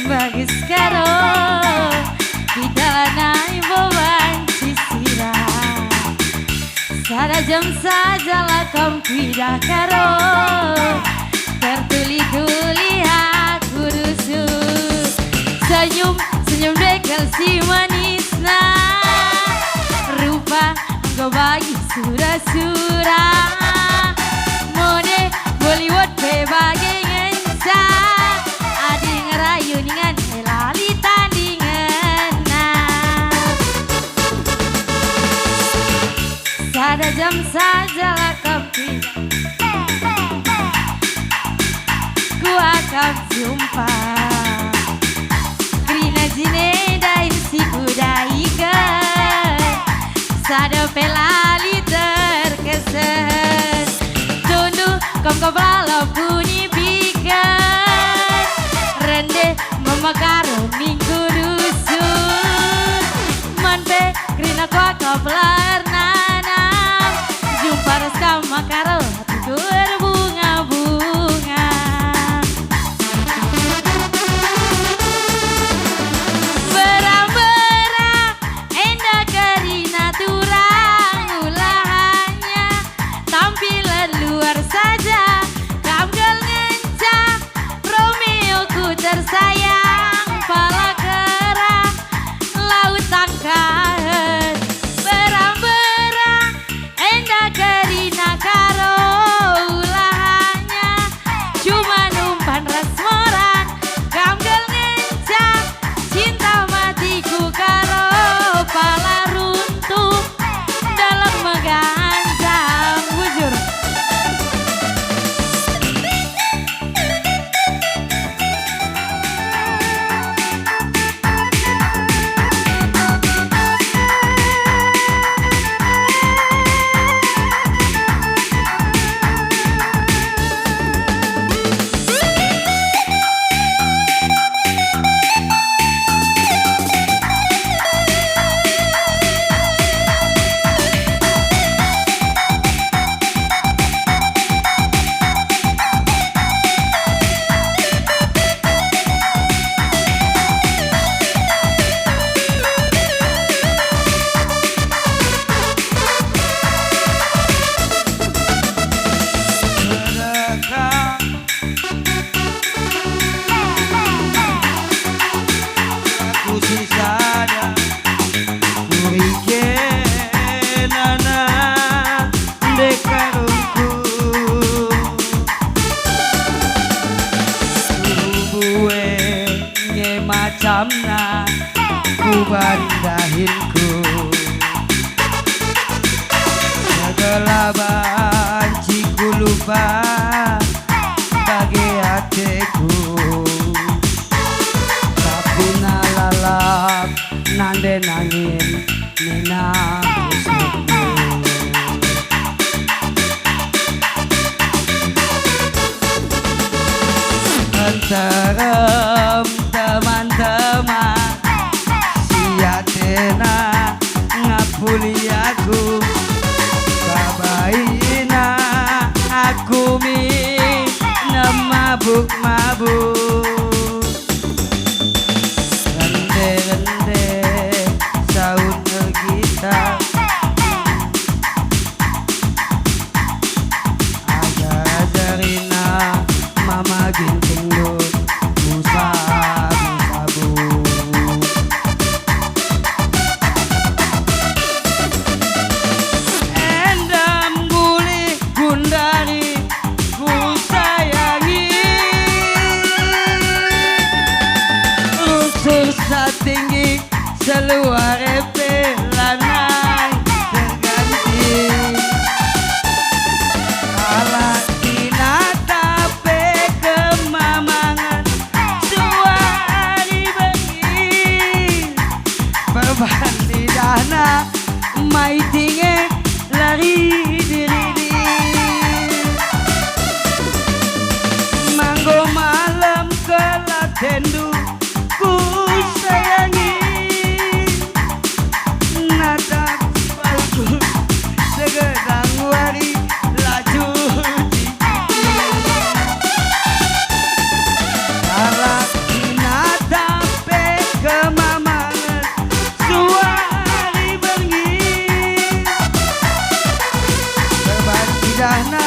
bagus karo kita naik beban sisirah sada jam saja lah kompidah karo tertuli-tuli aku rusuk senyum dekel si manisna rupa engkau bagi surah-surah mone Bollywood bagi ngenca adi ngerayu dengan elali tandingan sada jam saja lah kopi ku akan jumpa Krina Jineda si kudaikan sada pelali terkesan tunduk kom bala bunyi pikan rende memakaro minggu dusun manpe Krina kau pelar nanam jumpa rasa makaro hatiku berbunga-bunga berang-berang endah Krina turang ulahannya tampilan luar saja kamgal ngencang Romeo ku tersayang pala kerah laut tangkahan berang-berang endah Krina karo ulahannya cuma numpan rasmoran kamgal ngencang cinta matiku karo pala runtuh dalam menggancang bujur macamna ku bandahinku segala banci ku lupa bagi hatiku tapi nalalap nande nangin nina kusukku antarem teman-teman siatena ngapuli aku kabaina aku mi mabuk-mabuk rende-rende saun gitar ajarina mama ginting sana